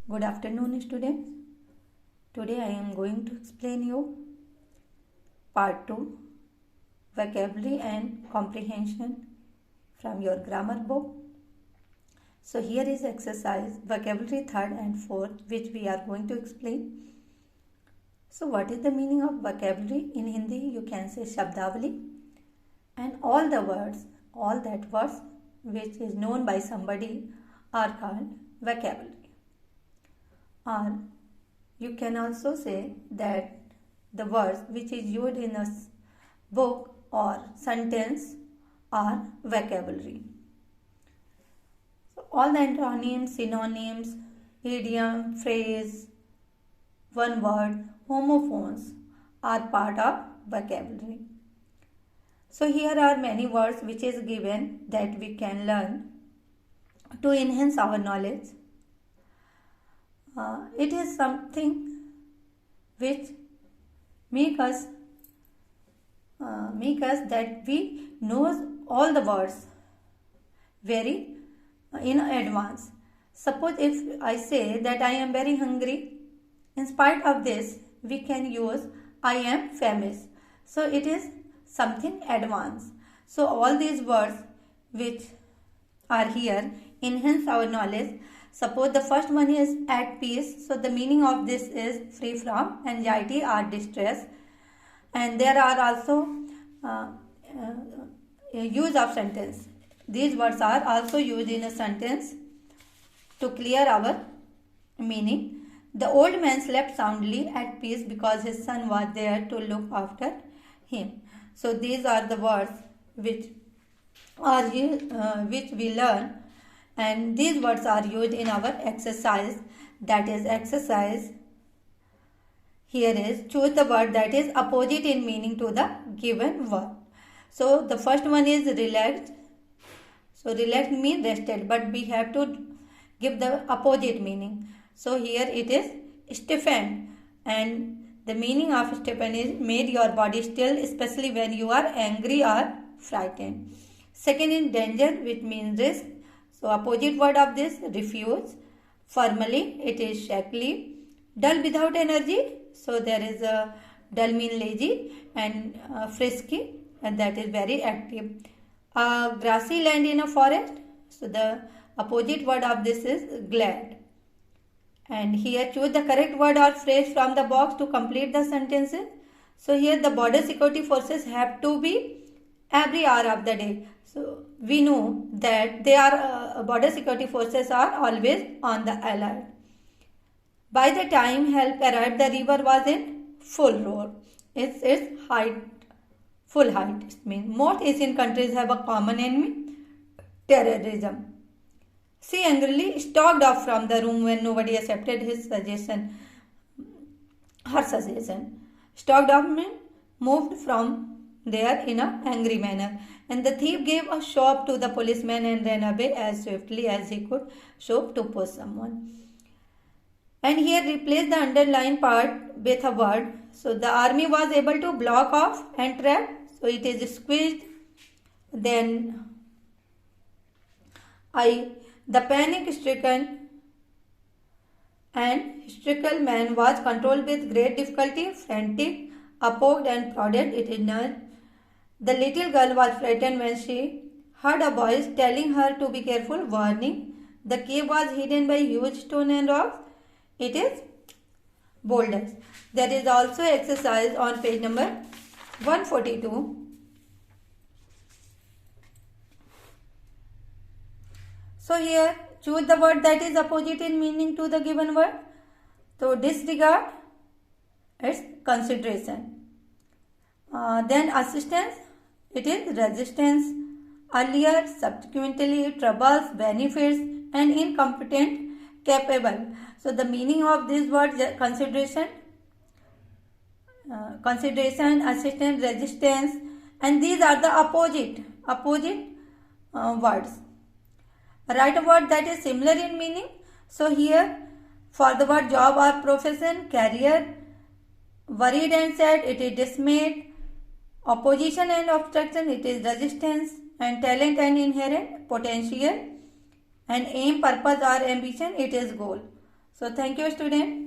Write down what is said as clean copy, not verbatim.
Good afternoon, students. Today I am going to explain you part 2 vocabulary and comprehension from your grammar book. So here is exercise vocabulary 3rd and 4th which we are going to explain. So what is the meaning of vocabulary? In Hindi you can say Shabdavali, and all that words which is known by somebody are called vocabulary. Or you can also say that the words which is used in a book or sentence are vocabulary. So all the antonyms, synonyms, idiom, phrase, one word, homophones are part of vocabulary. So here are many words which is given that we can learn to enhance our knowledge. It is something which make us that we knows all the words very in advance. Suppose if I say that I am very hungry, in spite of this we can use I am famous. So it is something advanced. So all these words which are here enhance our knowledge. Suppose the first one is at peace. So the meaning of this is free from anxiety or distress. And there are also use of sentence. These words are also used in a sentence to clear our meaning. The old man slept soundly at peace because his son was there to look after him. So these are the words which we learn, and these words are used in our exercise. That is exercise. Here is choose the word that is opposite in meaning to the given word. So the first one is relaxed. So relaxed means rested, but we have to give the opposite meaning. So here it is stiffened, and the meaning of stiffened is made your body still, especially when you are angry or frightened. Second is danger, which means risk. So opposite word of this, refuse. Formally, it is shakily. Dull without energy. So there is a dull mean lazy, and frisky, and that is very active. Grassy land in a forest. So the opposite word of this is glad. And here choose the correct word or phrase from the box to complete the sentences. So here the border security forces have to be every hour of the day. So we know that they are border security forces are always on the alert. By the time help arrived, the river was in full roar. Its height, full height. It means most Asian countries have a common enemy, terrorism. She angrily stalked off from the room when nobody accepted her suggestion. Stalked off means moved from there in an angry manner. And the thief gave a shove to the policeman and ran away as swiftly as he could shove to push someone. And here replace the underlined part with a word. So the army was able to block off and trap. So it is squeezed. Then the panic-stricken and hysterical man was controlled with great difficulty, frantic, poked and prodded. It is not. The little girl was frightened when she heard a voice telling her to be careful, warning. The cave was hidden by huge stone and rocks. It is boulders. There is also exercise on page number 142. So here choose the word that is opposite in meaning to the given word. So disregard, it's consideration. Then assistance, it is resistance. Earlier, subsequently, troubles, benefits, and incompetent, capable. So the meaning of this word consideration, assistance, resistance, and these are the opposite words. Write a word that is similar in meaning. So here for the word job or profession, career, worried and sad, it is dismayed. Opposition and obstruction, it is resistance. And talent and inherent potential. And aim, purpose or ambition, it is goal. So thank you student.